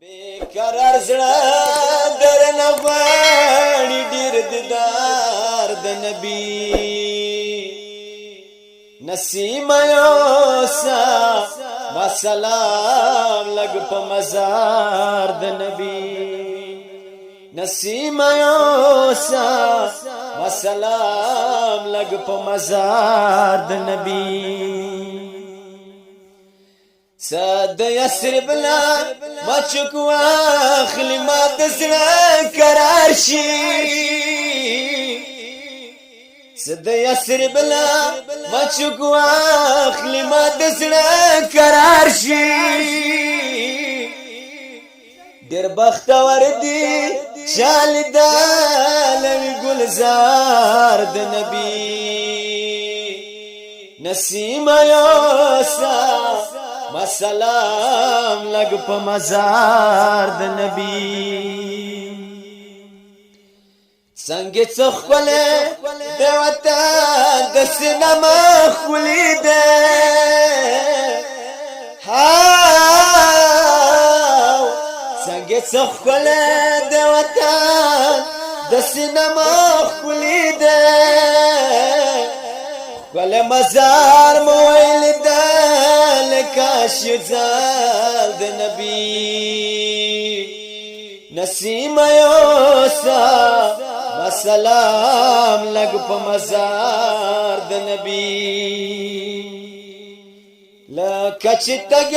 بیقرار زړه درنه غواړي ډېر دیدار د نبی نسیم یوسا با سلام لګ په مزار د نبی نسیم یوسا با سلام لګ په مزار د نبی سد یسرب لا مچک واخلی ما دزړه قرار شي سد یسرب لا مچک واخلی ما دزړه قرار شي ډېر بختور دی شالدال گلزار د نبی نسیم یوسا ما سلام لګ په مزار د نبی څنګه څخله د وطن د سینما خولي ده څنګه څخله د وطن د سینما خولي ده ول مزار مویل کاش زال د نبی نسیم یوسا ما سلام لګ په مزار د نبی لکه چې تګ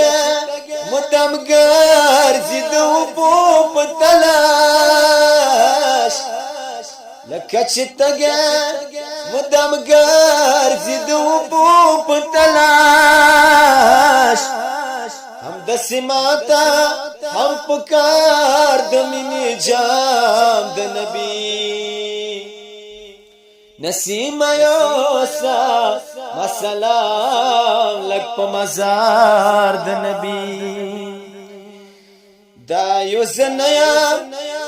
مدام ګرځي د وبو په تلاش لکه چې تګ مدام ګرځي د وبو په تلاش هم د سماتا هم پکار د مینې جام د نبی نسیم یوسا ما سلام لګ په مزار د نبی دا یو زنیا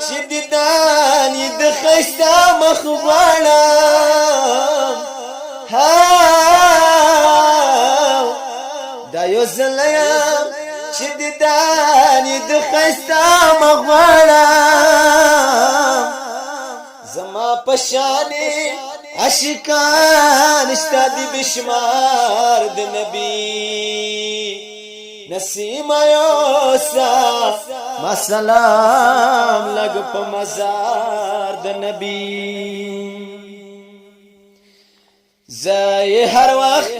چې دیدان یې د ښایسته مخ غواړم دا یو زنیا چې دیدان یې د ښایسته مخ غواړم زما په شانې عاشقان شته دي بشمار د نبی نسیم یوسا ما سلام لګ په مزار د نبی زای هر وخت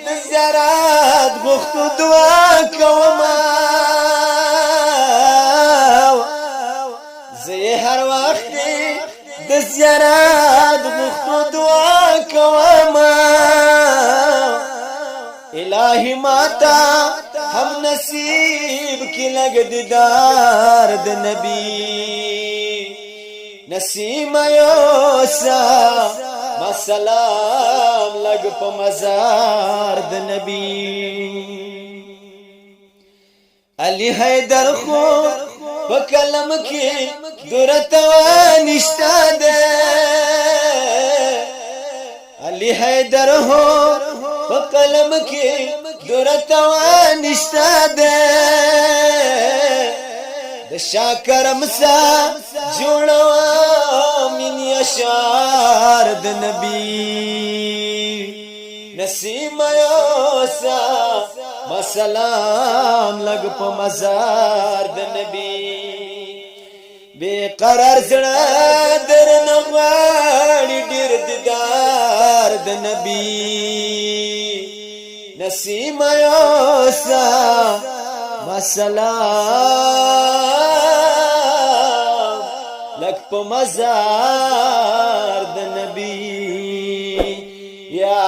د زیارت غوښتو دعا کوم زای هر وخت د زیارت غوښتو دعا کوم الہی ماتا هم نصیب کی لگ دیدار د نبی نسیم یوسا ما سلام لگ په مزار د نبی علی حیدر خو په کلم کې درته نشته ده علی حیدر هو په کلم کې درته نشته ده د شاکر مسا جوړوا من اشعار د نبی نسیم یوسا ما سلام لګ په مزار د نبی بیقرار زړه درنه غواړي ډېر دیدار د نبی نسیم یوسا ما سلام لګ په مزار د نبی یا